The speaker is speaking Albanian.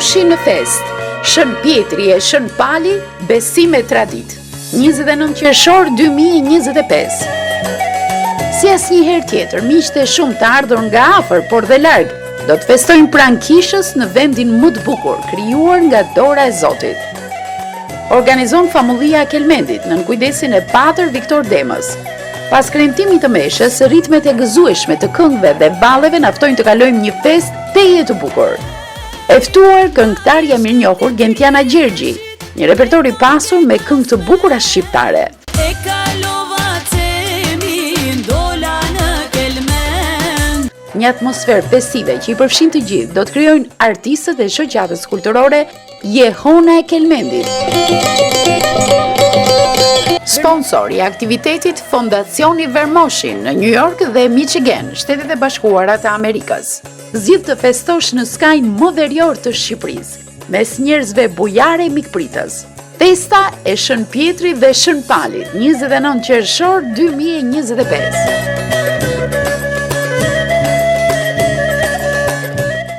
Vermoshi në fest, Shën Pjetri e Shën Pali, besim e tradit. 29 qershor 2025. Si asnjëherë tjetër, miqtë e shumë të ardhur nga afër, por dhe larg, do të festojnë pranë kishës në vendin më të bukur, krijuar nga dora e Zotit. Organizon famullia e Kelmendit nën kujdesin e Patër Viktor Demës. Pas kremtimit të meshës, ritmet e gëzueshme të këngëve dhe balleve na ftojnë të kalojmë një festë teje të bukur. E ftuar këngëtarja mirënjohur Gentiana Gjergji, një repertor i pasur me këngë të bukura shqiptare. Një atmosferë festive që i përfshin të gjithë do të krijojnë artistët e shoqatës kulturore Jehona e Kelmendit. Sponsor i aktivitetit Fondacioni Vermoshi në New York dhe Michigan, Shtetet e Bashkuara të Amerikës. Zgjidh të festosh në skajin më verior të Shqipërisë, mes njerëzve bujare e mikpritës. Festa e Shën Pjetri dhe Shën Palit, 29 qershor 2025.